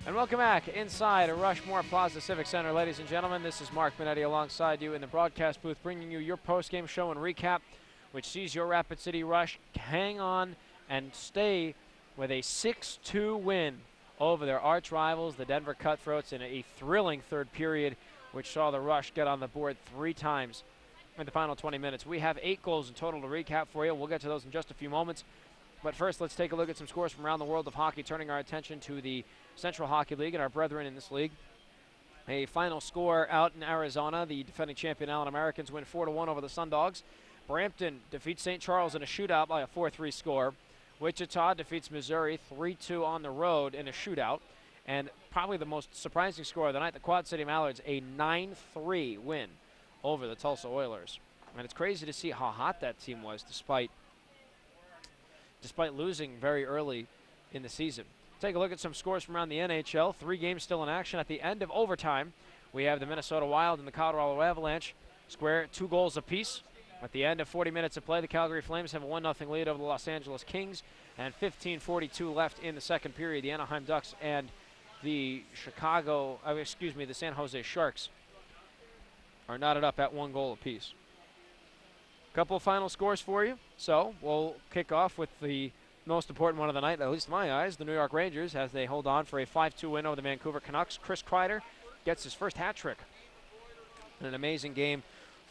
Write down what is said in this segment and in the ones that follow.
And welcome back inside Rushmore Plaza Civic Center. Ladies and gentlemen, this is Mark Minetti alongside you in the broadcast booth, bringing you your post-game show and recap, which sees your Rapid City Rush hang on and stay with a 6-2 win over their arch rivals, the Denver Cutthroats, in a thrilling third period, which saw the Rush get on the board 3 times in the final 20 minutes. We have 8 goals in total to recap for you. We'll get to those in just a few moments. But first, let's take a look at some scores from around the world of hockey, turning our attention to the Central Hockey League and our brethren in this league. A final score out in Arizona. The defending champion Allen Americans win 4-1 over the Sun Dogs. Brampton defeats St. Charles in a shootout by a 4-3 score. Wichita defeats Missouri 3-2 on the road in a shootout. And probably the most surprising score of the night, the Quad City Mallards, a 9-3 win over the Tulsa Oilers. And it's crazy to see how hot that team was despite losing very early in the season. Take a look at some scores from around the NHL. 3 games still in action. At the end of overtime, we have the Minnesota Wild and the Colorado Avalanche square 2 goals apiece. At the end of 40 minutes of play, the Calgary Flames have a 1-0 lead over the Los Angeles Kings, and 15:42 left in the second period. The Anaheim Ducks and the the San Jose Sharks are knotted up at 1 goal apiece. Couple of final scores for you. So we'll kick off with the most important one of the night, at least in my eyes, the New York Rangers, as they hold on for a 5-2 win over the Vancouver Canucks. Chris Kreider gets his first hat trick in an amazing game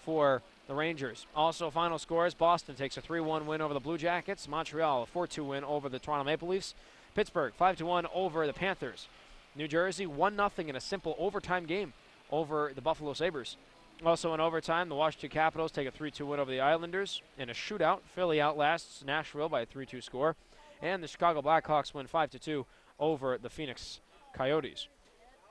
for the Rangers. Also, final scores: Boston takes a 3-1 win over the Blue Jackets. Montreal, a 4-2 win over the Toronto Maple Leafs. Pittsburgh, 5-1 over the Panthers. New Jersey, 1-0 in a simple overtime game over the Buffalo Sabres. Also in overtime, the Washington Capitals take a 3-2 win over the Islanders. In a shootout, Philly outlasts Nashville by a 3-2 score. And the Chicago Blackhawks win 5-2 over the Phoenix Coyotes.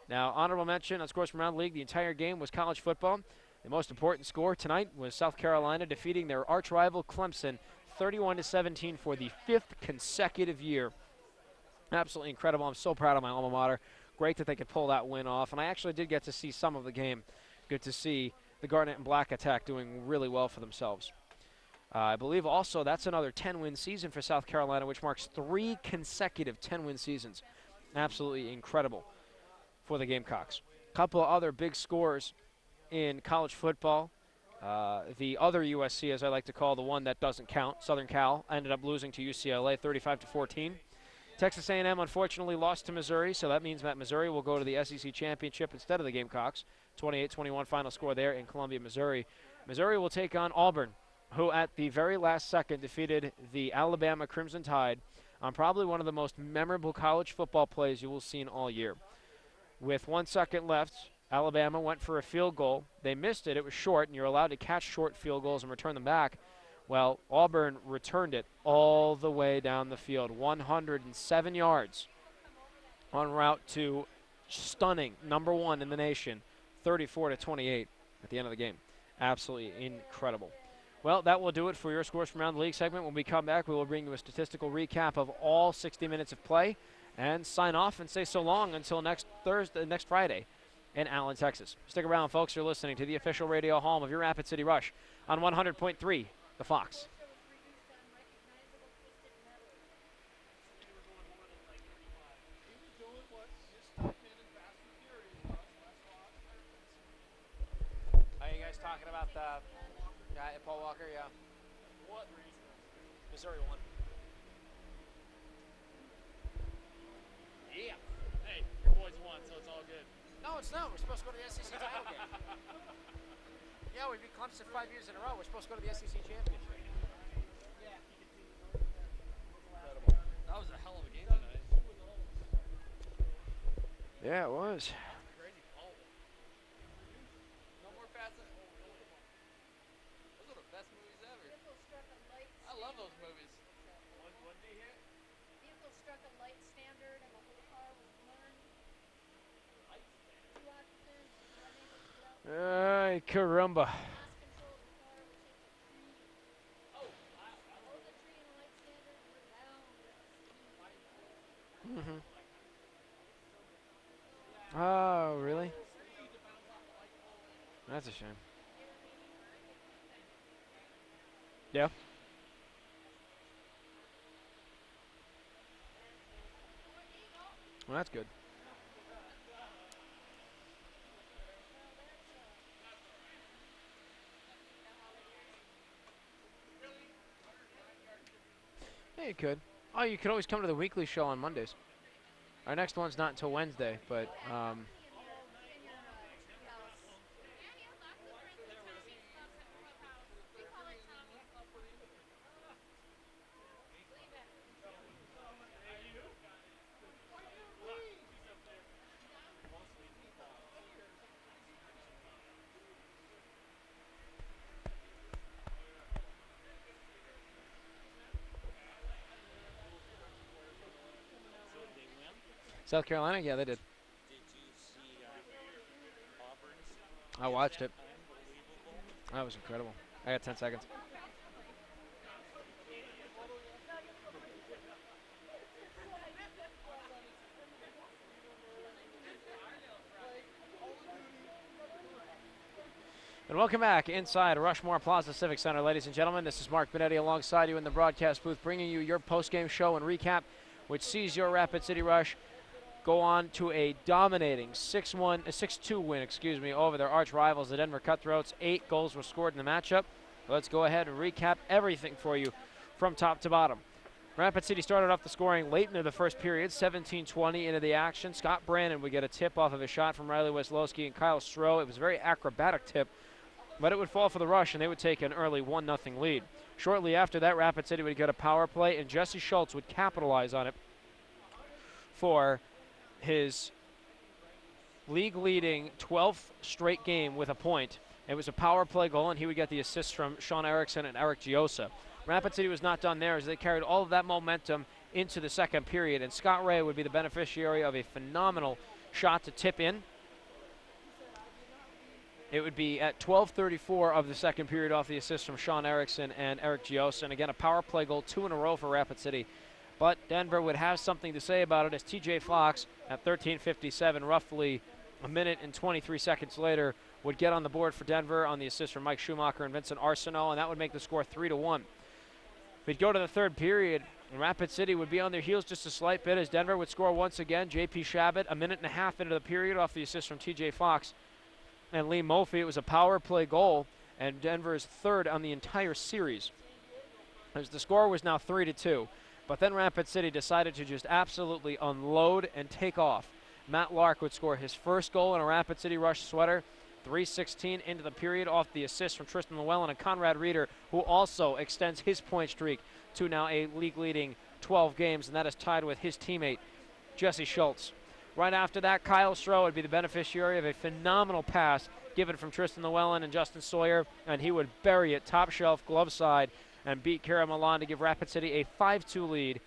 Now, honorable mention on scores from around the league, the entire game was college football. The most important score tonight was South Carolina defeating their arch rival Clemson 31-17 for the 5th consecutive year. Absolutely incredible. I'm so proud of my alma mater. Great that they could pull that win off. And I actually did get to see some of the game. Good to see the Garnet and Black attack doing really well for themselves. I believe also that's another 10-win season for South Carolina, which marks 3 consecutive 10-win seasons. Absolutely incredible for the Gamecocks. A couple of other big scores in college football. The other USC, as I like to call the one that doesn't count, Southern Cal, ended up losing to UCLA 35-14. Texas A&M unfortunately lost to Missouri, so that means that Missouri will go to the SEC Championship instead of the Gamecocks. 28-21 final score there in Columbia, Missouri. Missouri will take on Auburn, who at the very last second defeated the Alabama Crimson Tide on probably one of the most memorable college football plays you will see all year. With 1 second left, Alabama went for a field goal. They missed it. It was short, and you're allowed to catch short field goals and return them back. Well, Auburn returned it all the way down the field, 107 yards en route to stunning number 1 in the nation, 34-28 at the end of the game. Absolutely incredible. Well, that will do it for your scores from around the league segment. When we come back, we will bring you a statistical recap of all 60 minutes of play and sign off and say so long until next Friday in Allen, Texas. Stick around, folks. You're listening to the official radio home of your Rapid City Rush on 100.3 The Fox. Are you guys talking about the guy at Paul Walker? Yeah. What reason? Missouri won. Yeah. Hey, your boys won, so it's all good. No, it's not. We're supposed to go to the SEC title game. Yeah, we beat Clemson 5 years in a row. We're supposed to go to the SEC championship. Incredible. That was a hell of a game tonight. Yeah, it was. Crazy call. No more passes. Those are the best movies ever. I love those movies. What did he hit? Vehicle struck a light standard and the whole car was burned. Two occupants were unable to get out. Ay, caramba. Lost control of the car, which hit the tree. Both the tree and the light standard were down. Oh, really? That's a shame. Yeah. Well, that's good. you could. Oh, you could always come to the weekly show on Mondays. Our next one's not until Wednesday, but In your treehouse. We call it Tommy's Clubhouse. South Carolina, yeah, they did. I watched it. That was incredible. I got 10 seconds. And welcome back inside Rushmore Plaza Civic Center, ladies and gentlemen. This is Mark Benetti alongside you in the broadcast booth, bringing you your post-game show and recap, which sees your Rapid City Rush go on to a dominating 6-2 win, over their arch rivals, the Denver Cutthroats. 8 goals were scored in the matchup. Let's go ahead and recap everything for you from top to bottom. Rapid City started off the scoring late into the first period, 17-20 into the action. Scott Brannon would get a tip off of a shot from Riley Weslowski and Kyle Stroh. It was a very acrobatic tip, but it would fall for the Rush, and they would take an early 1-0 lead. Shortly after that, Rapid City would get a power play, and Jesse Schultz would capitalize on it for his league-leading 12th straight game with a point. It was a power play goal, and he would get the assist from Sean Erickson and Eric Giosa. Rapid City was not done there as they carried all of that momentum into the second period, and Scott Ray would be the beneficiary of a phenomenal shot to tip in. It would be at 12:34 of the second period off the assist from Sean Erickson and Eric Giosa. And again, a power play goal, 2 in a row for Rapid City. But Denver would have something to say about it as TJ Fox at 13:57, roughly a minute and 23 seconds later, would get on the board for Denver on the assist from Mike Schumacher and Vincent Arsenault, and that would make the score 3-1. We'd go to the third period, and Rapid City would be on their heels just a slight bit as Denver would score once again. J.P. Shabbat, a minute and a half into the period off the assist from TJ Fox and Lee Mophie. It was a power play goal, and Denver is third on the entire series, as the score was now 3-2. But then Rapid City decided to just absolutely unload and take off. Matt Lark would score his first goal in a Rapid City Rush sweater, 3:16 into the period off the assist from Tristan Llewellyn, and Conrad Reeder, who also extends his point streak to now a league-leading 12 games, and that is tied with his teammate, Jesse Schultz. Right after that, Kyle Stroh would be the beneficiary of a phenomenal pass given from Tristan Llewellyn and Justin Sawyer, and he would bury it top shelf, glove side, and beat Kara Milan to give Rapid City a 5-2 lead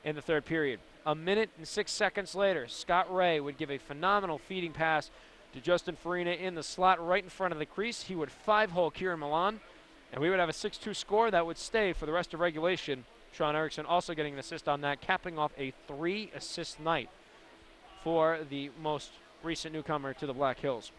in the third period. A minute and 6 seconds later, Scott Ray would give a phenomenal feeding pass to Justin Farina in the slot right in front of the crease. He would 5-hole Kieran Milan, and we would have a 6-2 score that would stay for the rest of regulation. Sean Erickson also getting an assist on that, capping off a 3-assist night for the most recent newcomer to the Black Hills.